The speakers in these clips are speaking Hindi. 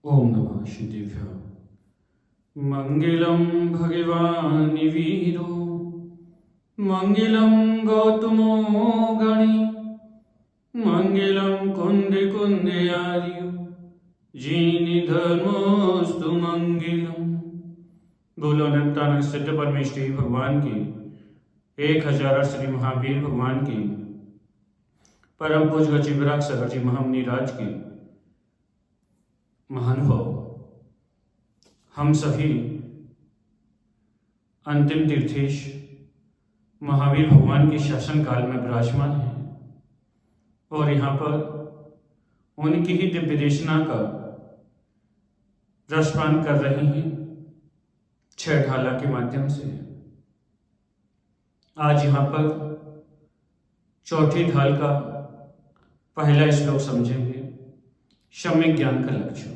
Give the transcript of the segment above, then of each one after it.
ओम नमः शिवाय। मंगलम भगवान वीरो मंगलम गौतमो गणि मंगलम कुंद कुंदयार्यो जीनि धर्मोस्तु मंगलम। बोलो अनंतानंद सिद्ध परमेश्वरी भगवान की 1000 श्री महावीर भगवान की परम पूज्य गचिवराग सागर जी महामुनि राज की महानुभाव। हम सभी अंतिम तीर्थेश महावीर भगवान के शासन काल में विराजमान हैं और यहाँ पर उनकी ही दिव्य देशना का रसपान कर रहे हैं 6 ढाला के माध्यम से। आज यहाँ पर चौथी ढाल का पहला श्लोक समझेंगे, सम्यक ज्ञान का लक्ष्य।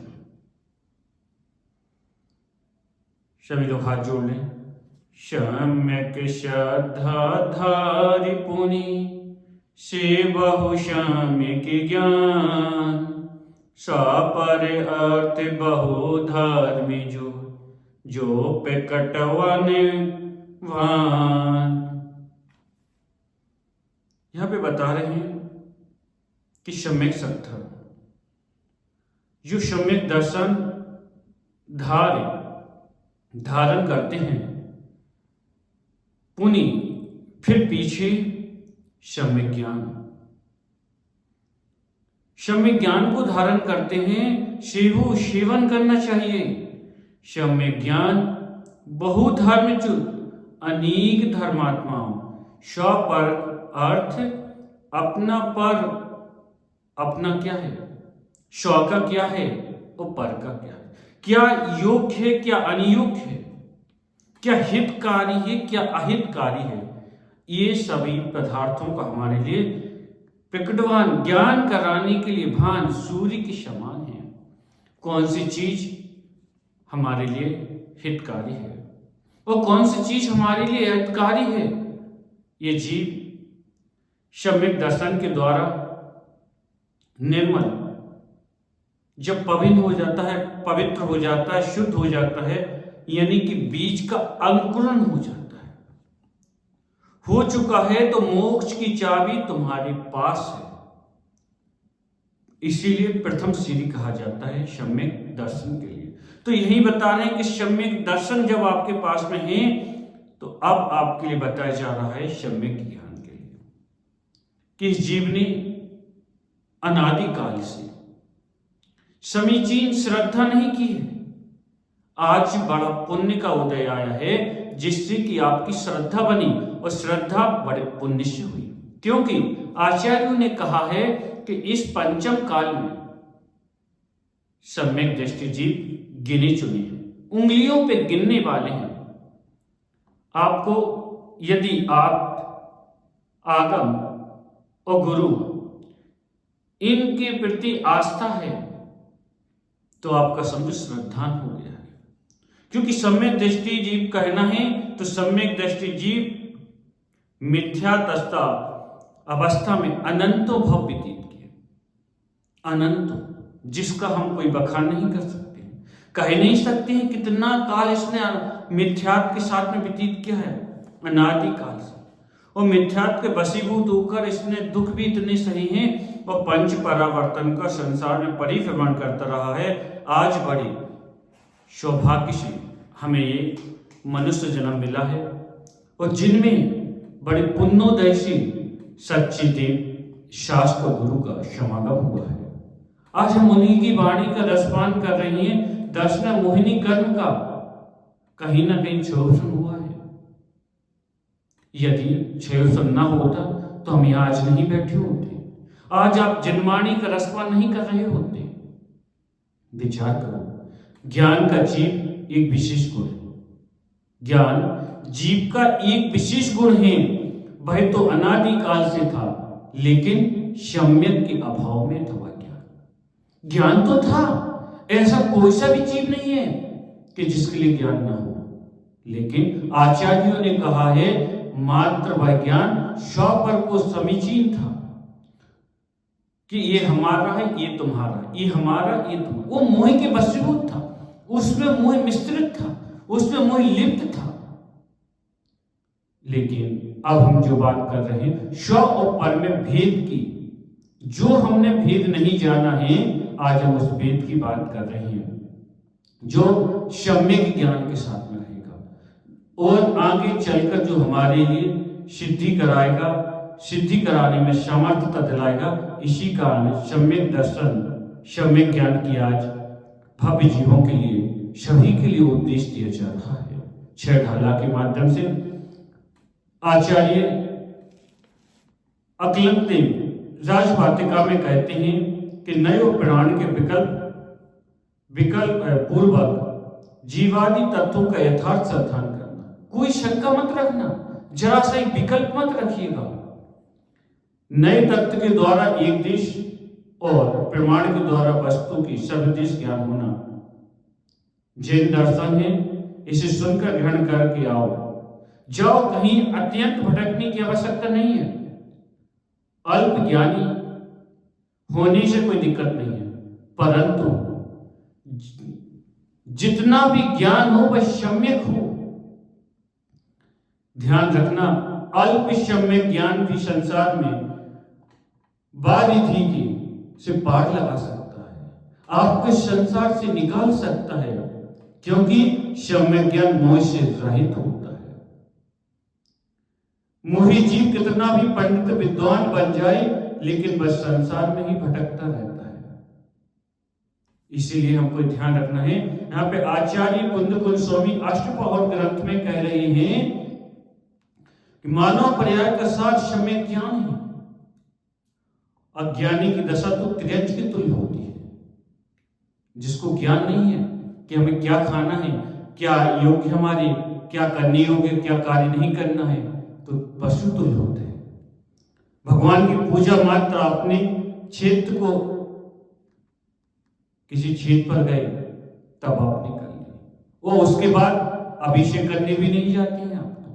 सभी लोग हाथ जोड़ लें। सम्यक श्रद्धा धारि पुनि से बहु सम्यक ज्ञान सापर अर्थ बहु धर्म जो पेकटवन वान। यहां पे बता रहे हैं कि सम्यक श्रद्धा जो सम्यक दर्शन धारण करते हैं, पुनि फिर पीछे सम्यक ज्ञान को धारण करते हैं, सेवन करना चाहिए। सम्यक ज्ञान बहुधर्मच्युत अनेक धर्मात्माओं स्व पर अर्थ अपना पर अपना क्या है, स्व का क्या है और पर का क्या है, क्या योग्य है क्या अनियोग्य है, क्या हितकारी है क्या अहितकारी है, ये सभी पदार्थों का हमारे लिए प्रकटवान ज्ञान कराने के लिए भान सूर्य के समान है। कौन सी चीज हमारे लिए हितकारी है और कौन सी चीज हमारे लिए अहितकारी है, ये जीव सम्यक दर्शन के द्वारा निर्मल जब पवित्र हो जाता है, शुद्ध हो जाता है, यानी कि बीज का अंकुरण हो जाता है, हो चुका है, तो मोक्ष की चाबी तुम्हारे पास है। इसीलिए प्रथम सीढ़ी कहा जाता है सम्यक दर्शन के लिए। तो यही बता रहे हैं कि सम्यक दर्शन जब आपके पास में है तो अब आपके लिए बताया जा रहा है सम्यक ज्ञान के लिए कि इस जीव ने अनादिकाल से समीचीन श्रद्धा नहीं की है। आज बड़ा पुण्य का उदय आया है जिससे कि आपकी श्रद्धा बनी और श्रद्धा बड़े पुण्य से हुई, क्योंकि आचार्यों ने कहा है कि इस पंचम काल में सम्यक दृष्टि जीव गिने चुने हैं, उंगलियों पे गिनने वाले हैं। आपको यदि आप आगम और गुरु इनके प्रति आस्था है तो आपका समझो श्रद्धान हो गया है, क्योंकि सम्यक दृष्टि जीव कहना है तो सम्यक दृष्टि जीव मिथ्यात्वस्था अवस्था में अनंतो भव व्यतीत किया। अनंत जिसका हम कोई बखान नहीं कर सकते, कह नहीं सकते हैं कितना काल इसने मिथ्यात्व के साथ में व्यतीत किया है, अनादि काल से। और मिथ्यात्व के वशीभूत होकर इसने दुख भी इतने सही हैं और पंच परावर्तन का संसार में परिभ्रमण करता रहा है। आज बड़ी सौभाग्य से हमें ये मनुष्य जन्म मिला है और जिनमें बड़े पुण्योदय से सच्चे देव शास्त्र गुरु का समागम हुआ है। आज हम मुनि की वाणी का रसपान कर रहे हैं, दर्शन मोहिनी कर्म का कहीं ना कहीं क्षयोषण हुआ है। यदि क्षयोषण न होता तो हम यहाँ आज नहीं बैठे होते, आज आप जनवाणी का रसपान नहीं कर रहे होते। विचार करो, ज्ञान का जीव एक विशेष गुण है, ज्ञान जीव का एक विशेष गुण है। वह तो अनादि काल से था, लेकिन सम्यक के अभाव में था। ज्ञान तो था, ऐसा कोई सा भी जीव नहीं है कि जिसके लिए ज्ञान ना हो, लेकिन आचार्यों ने कहा है मात्र वह ज्ञान स्व पर को समीचीन था। कि ये हमारा है, ये तुम्हारा है, ये हमारा, ये तुम्हारा। वो मोह के वशीभूत था, उसमें मोह मिश्रित था, उसमें मोह लिप्त था। लेकिन अब हम जो बात कर रहे हैं स्व और पर में भेद की, जो हमने भेद नहीं जाना है, आज हम उस भेद की बात कर रहे हैं जो सम्यक ज्ञान के साथ में रहेगा और आगे चलकर जो हमारे लिए सिद्धि कराएगा, सिद्धि कराने में सामर्थ्यता दिलाएगा। इसी कारण सम्यक दर्शन, सम्यक ज्ञान की आज भव्य जीवों के लिए, सभी के लिए उपदेश दिया जा रहा है। 6 ढाला के माध्यम से आचार्य अकलंक देव राजभातिका में कहते हैं कि नयो प्राण के विकल्प पूर्वक जीवादि तत्वों का यथार्थ संधान करना। कोई शंका मत रखना, जरा सा एक विकल्प मत रखिएगा। नए तत्व के द्वारा एक देश और प्रमाण के द्वारा वस्तु की सर्वदेश ज्ञान होना जैन दर्शन है। इसे सुनकर ग्रहण करके आओ, जाओ, कहीं अत्यंत भटकने की आवश्यकता नहीं है। अल्प ज्ञानी होने से कोई दिक्कत नहीं है, परंतु जितना भी ज्ञान हो वह सम्यक हो। ध्यान रखना, अल्प सम्यक ज्ञान भी संसार में बारिधि की से पार लगा सकता है, आपको संसार से निकाल सकता है, क्योंकि सम्यक ज्ञान मोह से रहित होता है। मोही जीव कितना भी पंडित विद्वान बन जाए, लेकिन बस संसार में ही भटकता रहता है। इसीलिए हमको ध्यान रखना है। यहाँ पे आचार्य कुंद स्वामी अष्टप्रहर ग्रंथ में कह रहे हैं कि मानव पर्याय का सार सम्यक ज्ञान है। अज्ञानी की दशा तो त्रियंच की तुल्य होती है। जिसको ज्ञान नहीं है कि हमें क्या खाना है, क्या योग्य हमारे, क्या करने योग्य, क्या कार्य नहीं करना है, तो पशु तुल्य होते हैं। भगवान की पूजा मात्र अपने क्षेत्र को, किसी क्षेत्र पर गए तब आपने कर लिया, वो उसके बाद अभिषेक करने भी नहीं जाते हैं। आप तो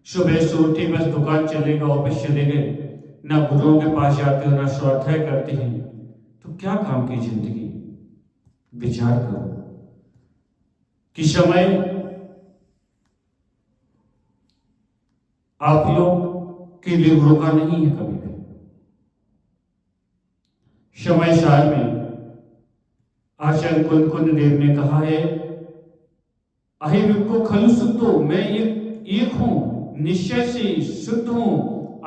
सुबह से उठे बस दुकान चले गए, ऑफिस चले गए, ना गुरुओं के पास जाते हो, ना स्वाध्याय करते हैं, तो क्या काम की जिंदगी। विचार करो कि समय आप लोग के लिए रोका नहीं है कभी भी। समय सार में आचार्य कुंद देव ने कहा है, अहिर्को खलु शुद्धो, मैं एक हूं, निश्चय से शुद्ध हूं,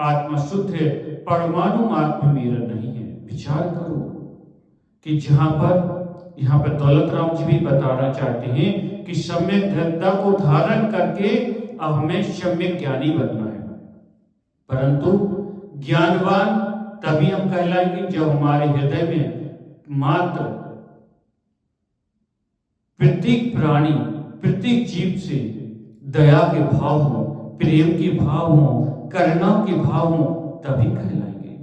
आत्मा शुद्ध है, परमाणु मात्र मेरा नहीं है। विचार करो कि यहाँ पर दौलत राम जी भी बताना चाहते हैं कि सम्यक धृता को धारण करके अब हमें सम्यक ज्ञानी बनना है। परंतु ज्ञानवान तभी हम कहलाएंगे जब हमारे हृदय में मात्र प्रत्येक प्राणी, प्रत्येक जीव से दया के भाव हो, प्रेम के भाव हो, करुणा के भाव हो, तभी कहलाएंगे।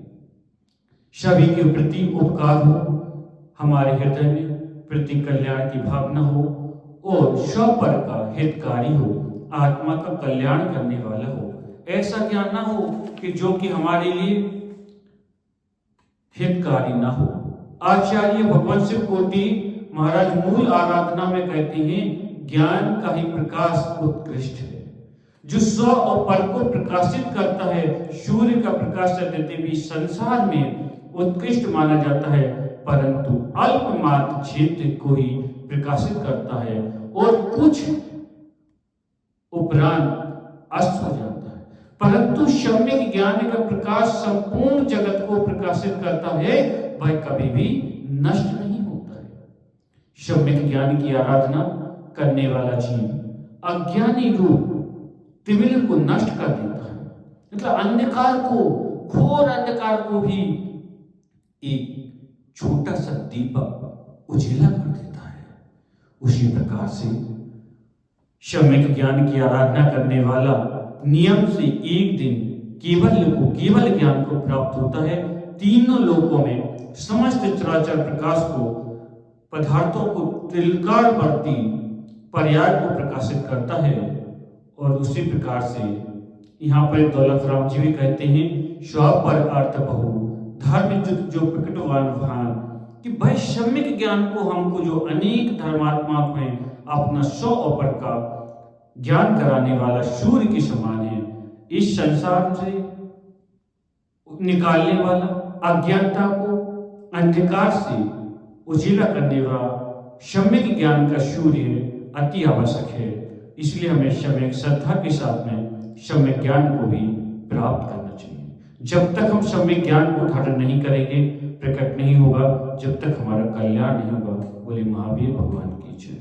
सभी के प्रति उपकार हो, हमारे हृदय में प्रति कल्याण की भावना हो और स्वपर का हितकारी हो, आत्मा का कल्याण करने वाला हो। ऐसा ज्ञान ना हो कि जो कि हमारे लिए हितकारी ना हो। आचार्य भगवान शिव कोटि महाराज मूल आराधना में कहते हैं, ज्ञान का ही प्रकाश उत्कृष्ट है, जो स्व और पर को प्रकाशित करता है। सूर्य का प्रकाश देते भी संसार में उत्कृष्ट माना जाता है, परंतु अल्प मात्र क्षेत्र को ही प्रकाशित करता है और कुछ उपरांत अस्त हो जाता है। परंतु सम्यक ज्ञान का प्रकाश संपूर्ण जगत को प्रकाशित करता है, वह कभी भी नष्ट नहीं होता है। सम्यक ज्ञान की आराधना करने वाला जीव अज्ञानी रूप तिमिर को नष्ट कर देता है, मतलब अंधकार को, घोर अंधकार को भी एक छोटा सा दीपक उजिला कर देता है। उसी प्रकार से सम्यक ज्ञान की आराधना करने वाला नियम से एक दिन केवल ज्ञान को प्राप्त होता है। तीनों लोकों में समस्त चराचर प्रकाश को, पदार्थों को त्रिलकारवर्ती पर्याय को प्रकाशित करता है। और उसी प्रकार से यहाँ पर दौलत राम जी भी कहते हैं, स्व पर अर्थ बहु धर्म जो प्रकटवान भान कि भाई सम्यक ज्ञान को हमको जो अनेक धर्मात्मा को हैं अपना 100 अपर का ज्ञान कराने वाला सूर्य के समान है। इस संसार से निकालने वाला, अज्ञानता को अंधकार से उजिला करने वाला सम्यक ज्ञान का सूर्य अति आवश्यक है। इसलिए हमें सम्यक श्रद्धा के साथ में सम्यक ज्ञान को भी प्राप्त करना चाहिए। जब तक हम सम्यक ज्ञान को धारण नहीं करेंगे, प्रकट नहीं होगा, जब तक हमारा कल्याण नहीं होगा। बोले महावीर भगवान की जय।